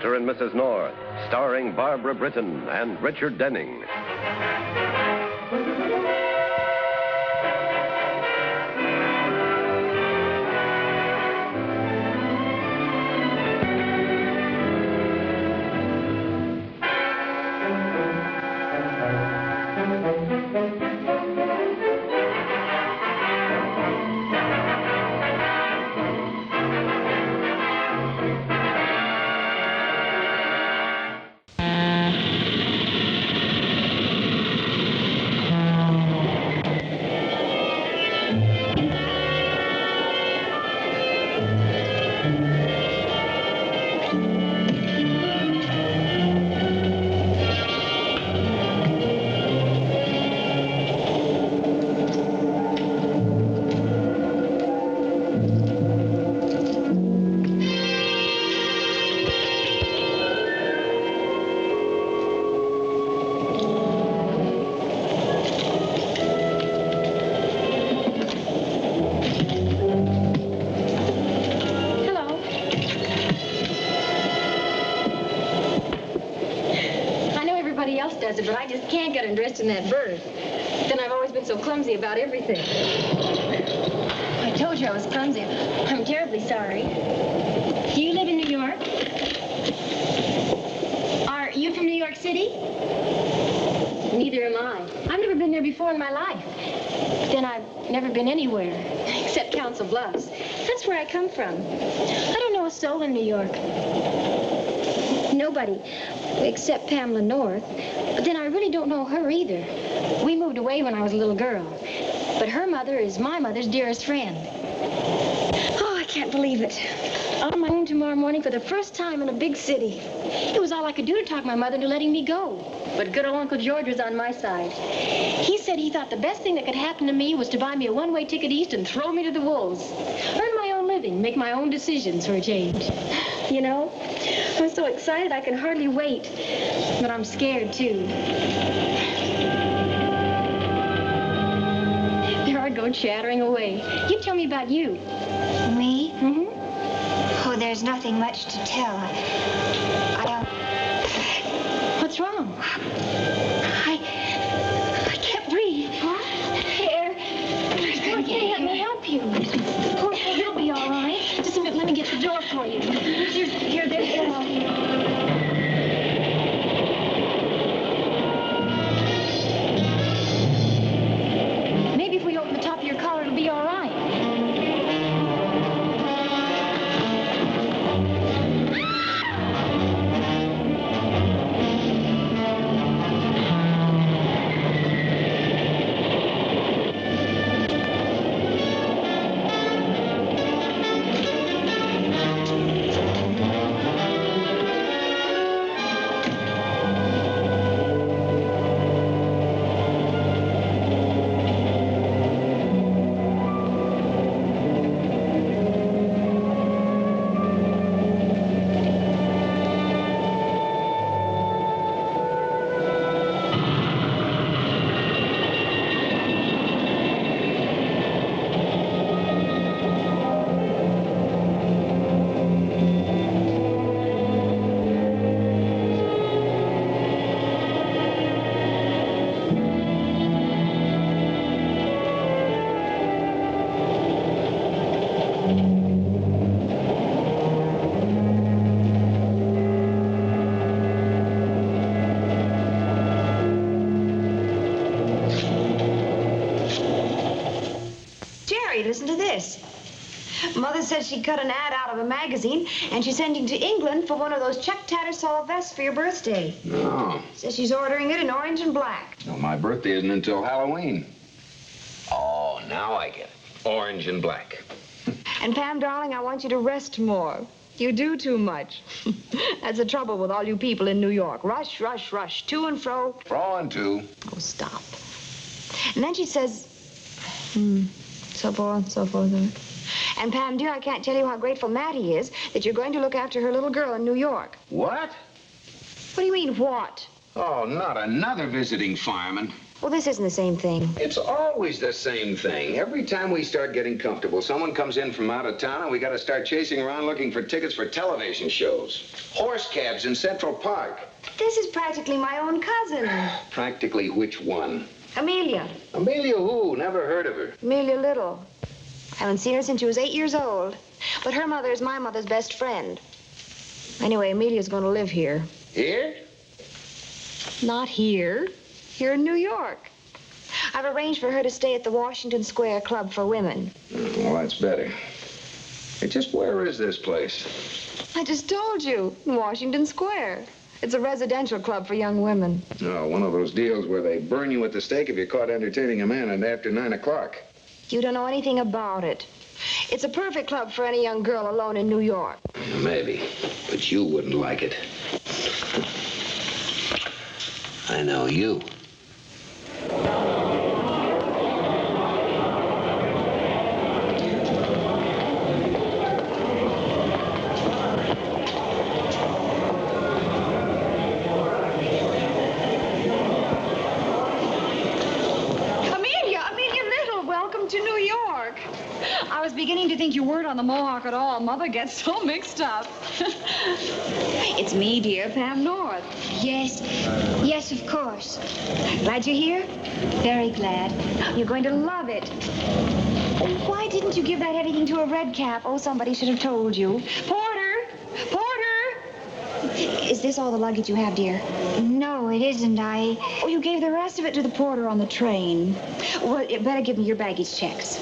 Mr. and Mrs. North, starring Barbara Britton and Richard Denning. But I just can't get undressed in that berth. Then I've always been so clumsy about everything. I told you I was clumsy. I'm terribly sorry. Do you live in New York? Are you from New York City? Neither am I. I've never been there before in my life. Then I've never been anywhere except Council Bluffs. That's where I come from. I don't know a soul in New York. Nobody except Pamela North. But then I really don't know her either. We moved away when I was a little girl. But her mother is my mother's dearest friend. Oh, I can't believe it. On my own tomorrow morning for the first time in a big city. It was all I could do to talk my mother into letting me go. But good old Uncle George was on my side. He said he thought the best thing that could happen to me was to buy me a one-way ticket east and throw me to the wolves. Earn my own living, make my own decisions for a change. You know, I'm so excited I can hardly wait. But I'm scared, too. There I go, chattering away. You tell me about you. Me? Mm-hmm. Oh, there's nothing much to tell. What's wrong? I can't breathe. What? Air. Okay, let me help you. Poor thing, you'll be all right. Just a minute, let me get the door for you. There's maybe if we open the top of your collar, it'll be all right. Listen to this. Mother says she cut an ad out of a magazine, and she's sending to England for one of those Chuck Tattersall vests for your birthday. Oh. Says she's ordering it in orange and black. Well, my birthday isn't until Halloween. Oh, now I get it. Orange and black. And Pam, darling, I want you to rest more. You do too much. That's the trouble with all you people in New York. Rush, rush, rush, to and fro. Fro and to. Oh, stop. And then she says, so forth, so forth. And Pam, dear, I can't tell you how grateful Mattie is that you're going to look after her little girl in New York. What? What do you mean, what? Oh, not another visiting fireman. Well, this isn't the same thing. It's always the same thing. Every time we start getting comfortable, someone comes in from out of town and we got to start chasing around looking for tickets for television shows. Horse cabs in Central Park. This is practically my own cousin. Practically which one? Amelia. Amelia who? Never heard of her. Amelia Little. Haven't seen her since she was 8 years old. But her mother is my mother's best friend. Anyway, Amelia's going to live here. Here? Not here. Here in New York. I've arranged for her to stay at the Washington Square Club for Women. Well, that's better. Hey, just where is this place? I just told you. Washington Square. It's a residential club for young women. Oh, one of those deals where they burn you at the stake if you're caught entertaining a man after 9 o'clock. You don't know anything about it. It's a perfect club for any young girl alone in New York. Maybe, but you wouldn't like it. I know you. Amelia Little, welcome to New York. I was beginning to think you weren't on the Mohawk at all. Mother gets so mixed up. It's me, dear, Pam North. Yes. Yes, of course. Glad you're here? Very glad. You're going to love it. Why didn't you give that everything to a red cap? Oh, somebody should have told you. Porter! Porter! Is this all the luggage you have, dear? No, it isn't. Oh, you gave the rest of it to the porter on the train. Well, you better give me your baggage checks.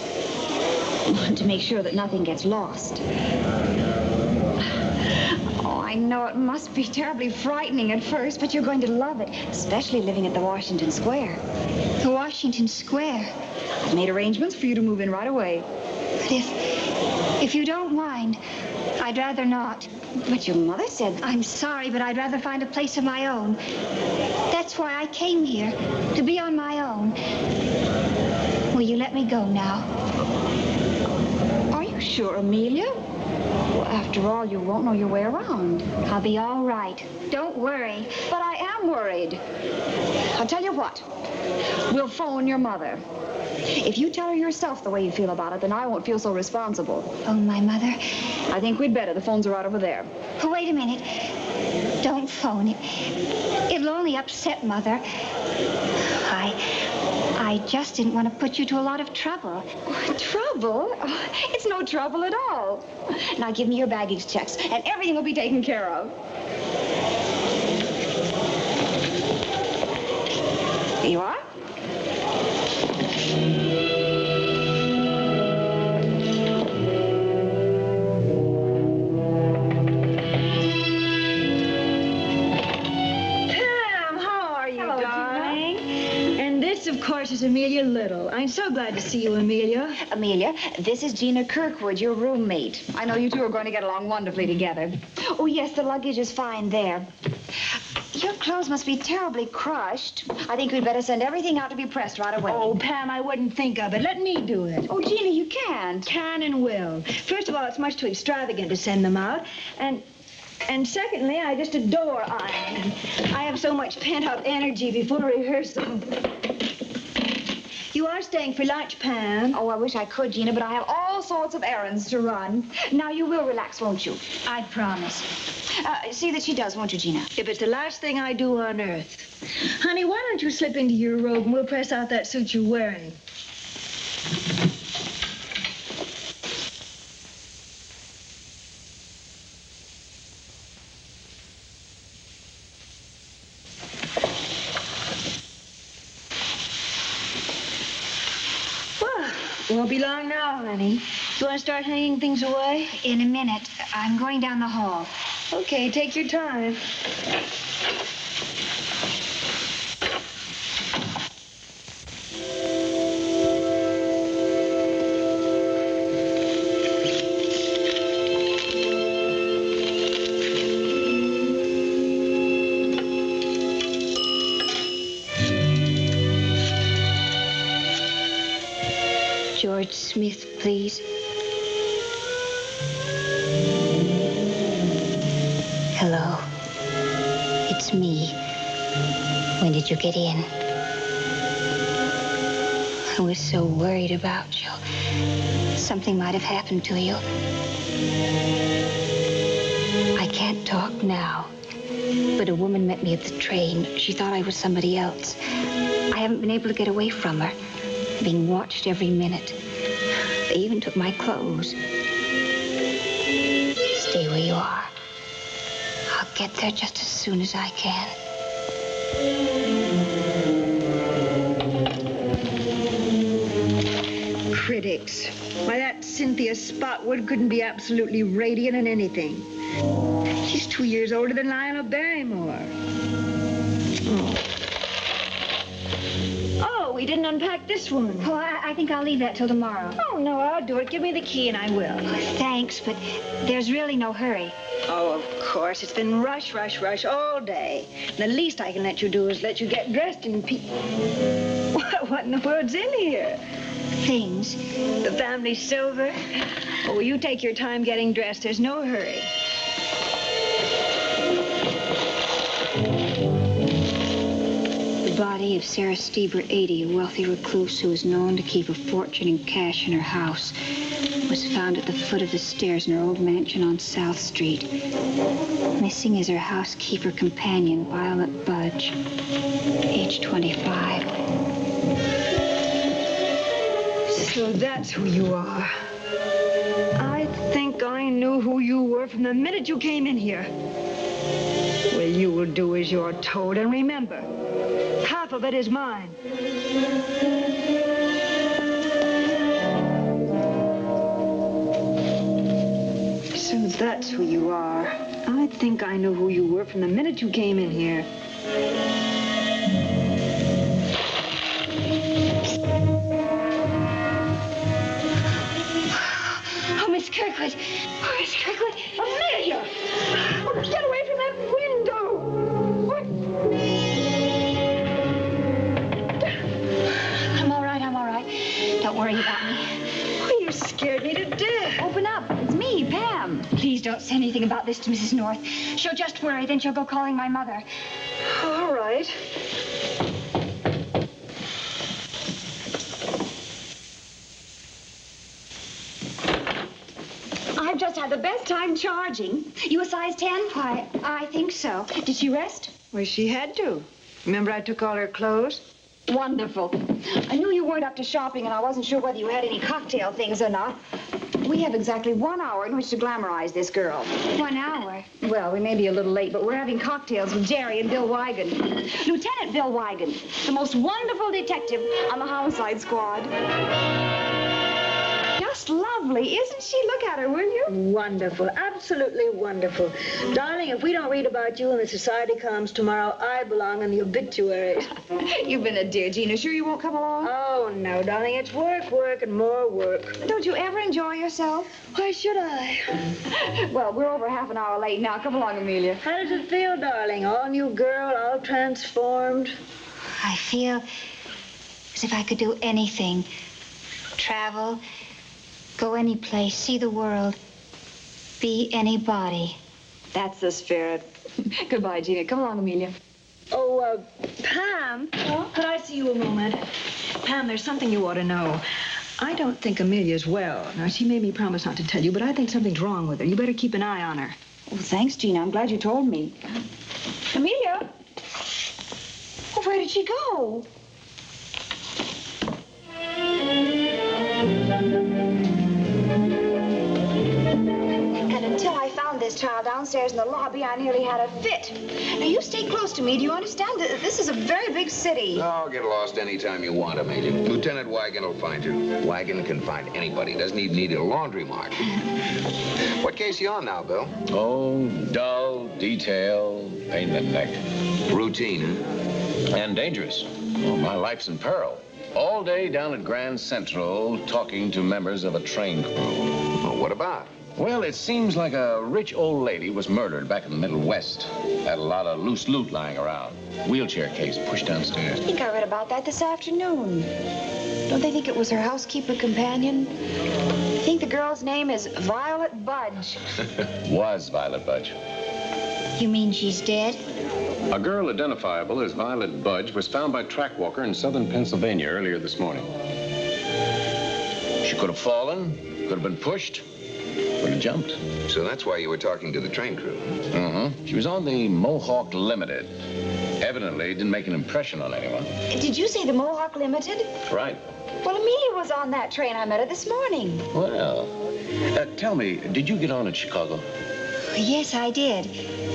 To make sure that nothing gets lost. Oh, I know it must be terribly frightening at first, but you're going to love it, especially living at the Washington Square. The Washington Square. I've made arrangements for you to move in right away. But if you don't mind, I'd rather not. But your mother said... I'm sorry, but I'd rather find a place of my own. That's why I came here, to be on my own. Will you let me go now? Are you sure, Amelia? Well, after all, you won't know your way around. I'll be all right. Don't worry. But I am worried. I'll tell you what. We'll phone your mother. If you tell her yourself the way you feel about it, then I won't feel so responsible. Phone my mother? I think we'd better. The phones are right over there. Oh, wait a minute. Don't phone it. It'll only upset Mother. I just didn't want to put you to a lot of trouble. Trouble? Oh, it's no trouble at all. Now give me your baggage checks, and everything will be taken care of. Here you are. Of course, is Amelia Little. I'm so glad to see you, Amelia. Amelia, this is Gina Kirkwood, your roommate. I know you two are going to get along wonderfully together. Oh, yes, the luggage is fine there. Your clothes must be terribly crushed. I think we'd better send everything out to be pressed right away. Oh, Pam, I wouldn't think of it. Let me do it. Oh, Gina, you can't. Can and will. First of all, it's much too extravagant to send them out. And secondly, I just adore ironing. I have so much pent-up energy before rehearsal. You are staying for lunch, Pam. Oh, I wish I could, Gina, but I have all sorts of errands to run. Now, you will relax, won't you? I promise. See that she does, won't you, Gina? If it's the last thing I do on earth. Honey, why don't you slip into your robe and we'll press out that suit you're wearing. It won't be long now, honey. Do you want to start hanging things away? In a minute. I'm going down the hall. Okay, take your time. George Smith, please. Hello. It's me. When did you get in? I was so worried about you. Something might have happened to you. I can't talk now, but a woman met me at the train. She thought I was somebody else. I haven't been able to get away from her. Being watched every minute. They even took my clothes. Stay where you are. I'll get there just as soon as I can. Critics. Why, that Cynthia Spotwood couldn't be absolutely radiant in anything. She's 2 years older than Lionel Barrymore. Oh, we didn't unpack this one. Oh, I think I'll leave that till tomorrow. Oh, no, I'll do it. Give me the key and I will. Thanks, but there's really no hurry. Oh, of course. It's been rush, rush, rush all day. And the least I can let you do is let you get dressed in What in the world's in here? Things. The family silver. Oh, you take your time getting dressed. There's no hurry. The body of Sarah Stieber, 80, a wealthy recluse who was known to keep a fortune in cash in her house, was found at the foot of the stairs in her old mansion on South Street. Missing is her housekeeper companion, Violet Budge, age 25. So that's who you are. I think I knew who you were from the minute you came in here. Well, you will do as you're told, and remember, half of it is mine. So that's who you are. I think I knew who you were from the minute you came in here. Miss Kirkwood! Oh, Miss Kirkwood! Amelia! Oh, get away from that window! What? I'm all right, I'm all right. Don't worry about me. Oh, you scared me to death. Open up. It's me, Pam. Please don't say anything about this to Mrs. North. She'll just worry, then she'll go calling my mother. All right. I've just had the best time charging. You a size 10? Why, I think so. Did she rest? Well, she had to. Remember I took all her clothes? Wonderful. I knew you weren't up to shopping, and I wasn't sure whether you had any cocktail things or not. We have exactly 1 hour in which to glamorize this girl. 1 hour. Well, we may be a little late, but we're having cocktails with Jerry and Bill Wigan. Lieutenant Bill Wigan, the most wonderful detective on the homicide squad. Just lovely, isn't she? Look at her, will you? Wonderful. Absolutely wonderful. Darling, if we don't read about you in the society columns tomorrow, I belong in the obituaries. You've been a dear, Gina. Sure you won't come along? Oh, no, darling. It's work, work, and more work. Don't you ever enjoy yourself? Why should I? Well, we're over half an hour late now. Come along, Amelia. How does it feel, darling? All new girl, all transformed? I feel as if I could do anything. Travel, go any place, see the world, be anybody. That's the spirit. Goodbye, Gina. Come along, Amelia. Oh, Pam, could I see you a moment? Pam, there's something you ought to know. I don't think Amelia's well. Now, she made me promise not to tell you, but I think something's wrong with her. You better keep an eye on her. Oh, thanks, Gina. I'm glad you told me. Amelia? Oh, where did she go? And until I found this child downstairs in the lobby, I nearly had a fit. Now, you stay close to me. Do you understand? This is a very big city. Oh, get lost anytime you want, Amelia. Lieutenant Wigan will find you. Wigan can find anybody. Doesn't even need a laundry mark. What case you on now, Bill? Oh, dull, detail, pain in the neck. Routine, huh? And dangerous. Oh, my life's in peril. All day down at Grand Central talking to members of a train crew. Well, what about? Well, it seems like a rich old lady was murdered back in the Middle West. Had a lot of loose loot lying around. Wheelchair case pushed downstairs. I think I read about that this afternoon. Don't they think it was her housekeeper companion? I think the girl's name is Violet Budge. Was Violet Budge. You mean she's dead? A girl identifiable as Violet Budge was found by track walker in southern Pennsylvania earlier this morning. She could have fallen, could have been pushed, could have jumped. So that's why you were talking to the train crew. She was on the Mohawk Limited. Evidently didn't make an impression on anyone. Did you say the Mohawk Limited? Right. Well, Amelia was on that train. I met her this morning. Well, tell me, did you get on at Chicago? Yes, I did.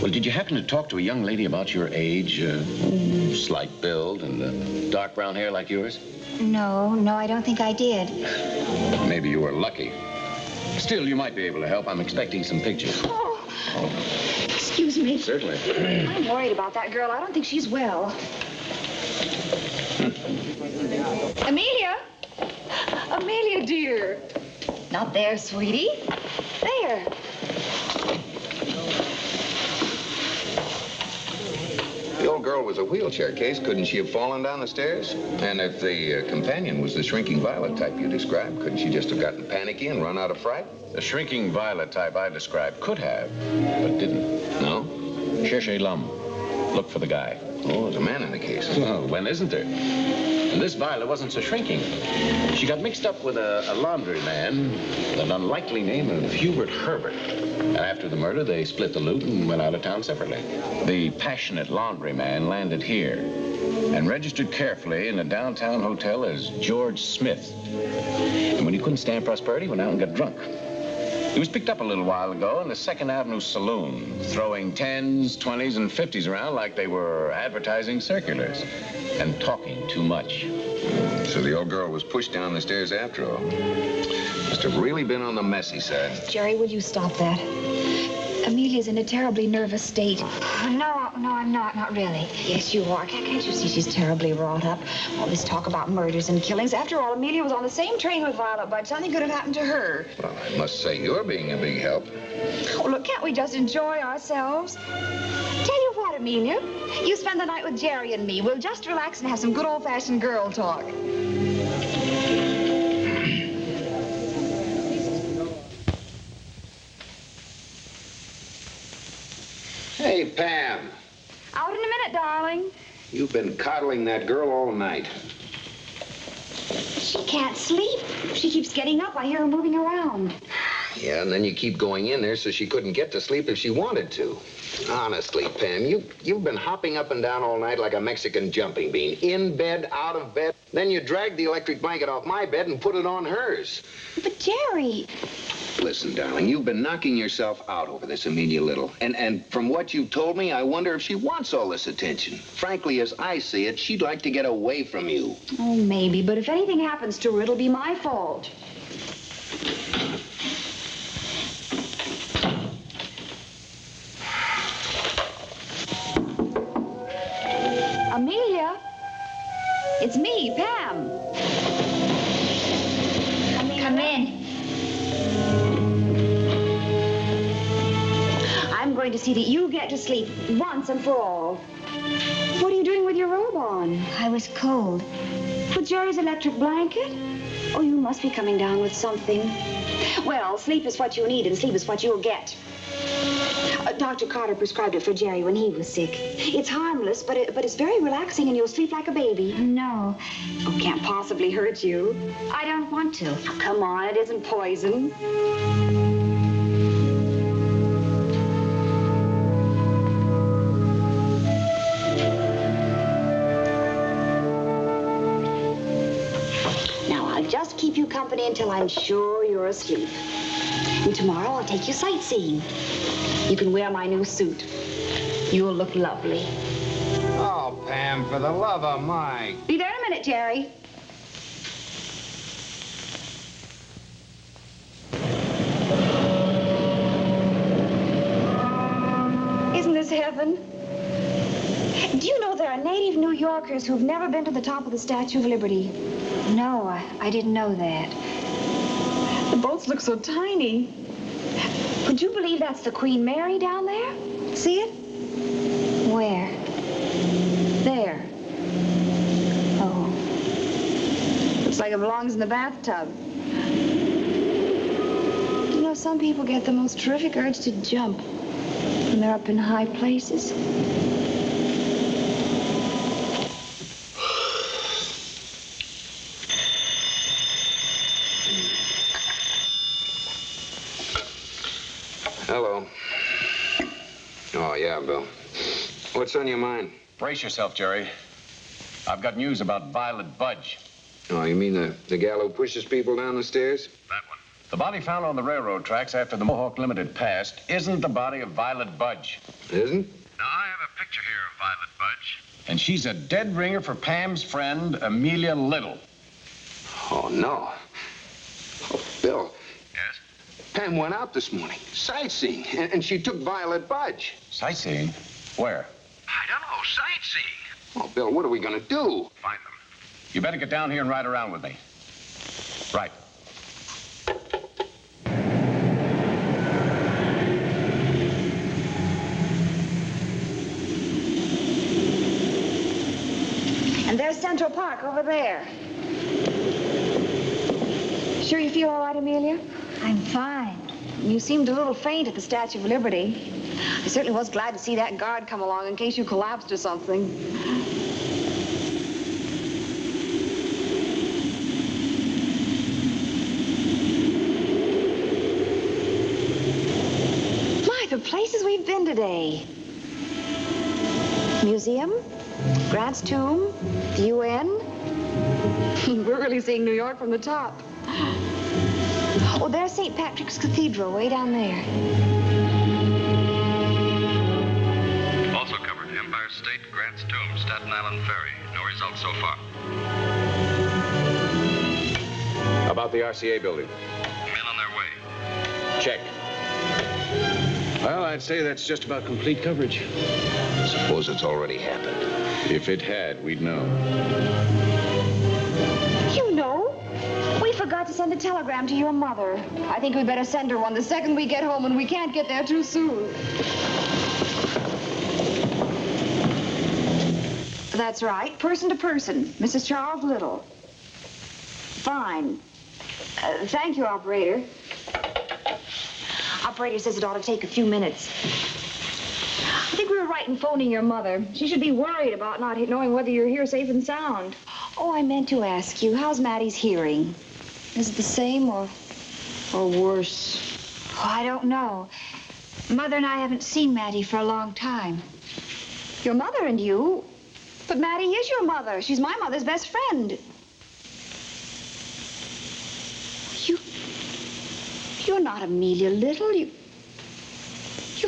Well, did you happen to talk to a young lady about your age, slight build and dark brown hair like yours? No, I don't think I did. Maybe you were lucky. Still, you might be able to help. I'm expecting some pictures. Oh. Excuse me. Certainly. I'm worried about that girl. I don't think she's well. Amelia? Amelia, dear. Not there, sweetie. There. The old girl was a wheelchair case. Couldn't she have fallen down the stairs? And if the companion was the shrinking Violet type you described, couldn't she just have gotten panicky and run out of fright? The shrinking Violet type I described could have, but didn't. No? Cherchez l'homme. Look for the guy. Oh, there's a man in the case. Well, when isn't there? And this Violet wasn't so shrinking. She got mixed up with a laundry man with an unlikely name of Hubert Herbert. And after the murder, they split the loot and went out of town separately. The passionate laundry man landed here and registered carefully in a downtown hotel as George Smith. And when he couldn't stand prosperity, he went out and got drunk. He was picked up a little while ago in the 2nd Avenue saloon, throwing 10s, 20s, and 50s around like they were advertising circulars, and talking too much. So the old girl was pushed down the stairs after all. Must have really been on the messy side. Jerry, will you stop that? Amelia's in a terribly nervous state. No, I'm not really. Yes, you are. Can't you see she's terribly wrought up? All this talk about murders and killings. After all, Amelia was on the same train with Violet Budge. Something could have happened to her. Well, I must say, you're being a big help. Oh, look, can't we just enjoy ourselves? Tell you what, Amelia, you spend the night with Jerry and me. We'll just relax and have some good old-fashioned girl talk. Hey, Pam. Out in a minute, darling. You've been coddling that girl all night. She can't sleep. She keeps getting up. I hear her moving around. Yeah, and then you keep going in there so she couldn't get to sleep if she wanted to. Honestly, Pam, you've been hopping up and down all night like a Mexican jumping bean. In bed, out of bed. Then you dragged the electric blanket off my bed and put it on hers. But, Jerry... Listen, darling, you've been knocking yourself out over this Amelia Little. And from what you told me, I wonder if she wants all this attention. Frankly, as I see it, she'd like to get away from you. Oh, maybe, but if anything happens to her, it'll be my fault. Amelia? It's me, Pam. Come in. I'm going to see that you get to sleep once and for all. What are you doing with your robe on? I was cold. With Jerry's electric blanket? Oh, you must be coming down with something. Well, sleep is what you need, and sleep is what you'll get. Dr. Carter prescribed it for Jerry when he was sick. It's harmless, but it's very relaxing, and you'll sleep like a baby. No. Oh, can't possibly hurt you. I don't want to. Oh, come on, it isn't poison. Now, I'll just keep you company until I'm sure you're asleep. And tomorrow I'll take you sightseeing. You can wear my new suit. You'll look lovely. Oh, Pam, for the love of Mike. Be there in a minute, Jerry. Isn't this heaven? Do you know there are native New Yorkers who've never been to the top of the Statue of Liberty? No, I didn't know that. The boats look so tiny. Would you believe that's the Queen Mary down there? See it? Where? There. Oh. Looks like it belongs in the bathtub. You know, some people get the most terrific urge to jump when they're up in high places. Hello. Oh, yeah, Bill. What's on your mind? Brace yourself, Jerry. I've got news about Violet Budge. Oh, you mean the gal who pushes people down the stairs? That one. The body found on the railroad tracks after the Mohawk Limited passed isn't the body of Violet Budge. Isn't? Now, I have a picture here of Violet Budge. And she's a dead ringer for Pam's friend, Amelia Little. Oh, no. Oh, Bill. Yes? Pam went out this morning, sightseeing, and she took Violet Budge. Sightseeing? Where? I don't know, sightseeing. Oh, Bill, what are we going to do? Find them. You better get down here and ride around with me. Right. And there's Central Park over there. Sure you feel all right, Amelia? I'm fine. You seemed a little faint at the Statue of Liberty. I certainly was glad to see that guard come along in case you collapsed or something. My, the places we've been today. Museum, Grant's tomb, the UN. We're really seeing New York from the top. Oh, there's St. Patrick's Cathedral way down there. Also covered Empire State, Grant's Tomb, Staten Island Ferry. No results so far. About the RCA building. Men on their way. Check. Well, I'd say that's just about complete coverage. Suppose it's already happened. If it had, we'd know. You know, we forgot to send a telegram to your mother. I think we better send her one the second we get home, and we can't get there too soon. That's right, person to person, Mrs. Charles Little. Fine. Thank you, operator. Operator says it ought to take a few minutes. I think we were right in phoning your mother. She should be worried about not knowing whether you're here safe and sound. Oh, I meant to ask you, how's Maddie's hearing? Is it the same or worse? Oh, I don't know. Mother and I haven't seen Maddie for a long time. Your mother and you? But Maddie is your mother. She's my mother's best friend. You're not Amelia Little. You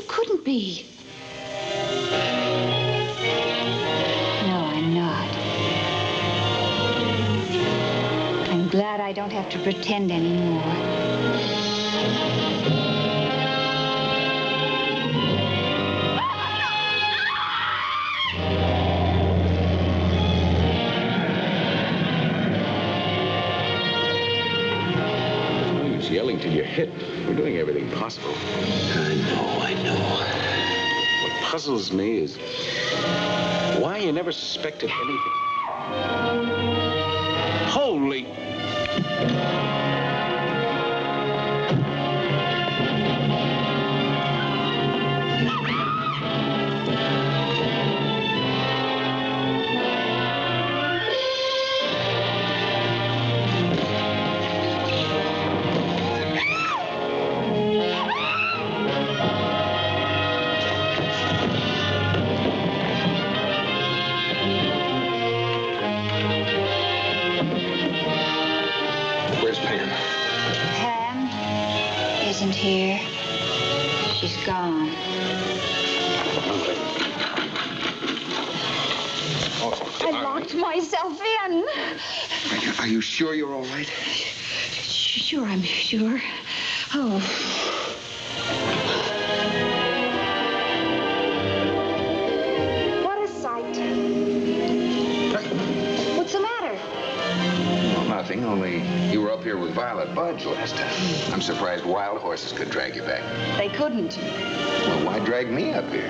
couldn't be. No, I'm not. I'm glad I don't have to pretend anymore. Yelling till you're hit. We're doing everything possible. I know. What puzzles me is why you never suspected anything. Holy... Here. She's gone. I locked myself in. Are you sure you're all right? Sure, I'm sure. Oh. What a sight. What's the matter? Well, nothing, only you were up here with Violet Budge last time. I'm surprised wild horses could drag you back. They couldn't. Well, why drag me up here?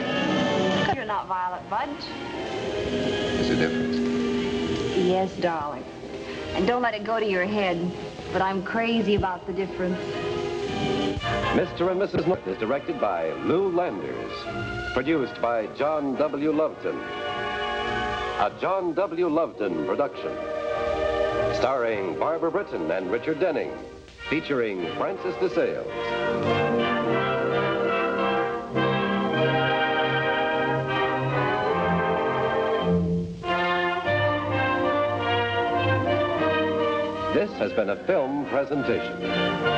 Because you're not Violet Budge. There's a difference. Yes, darling. And don't let it go to your head, but I'm crazy about the difference. Mr. and Mrs. North is directed by Lou Landers. Produced by John W. Loveton. A John W. Loveton production. Starring Barbara Britton and Richard Denning. Featuring Francis DeSales. This has been a film presentation.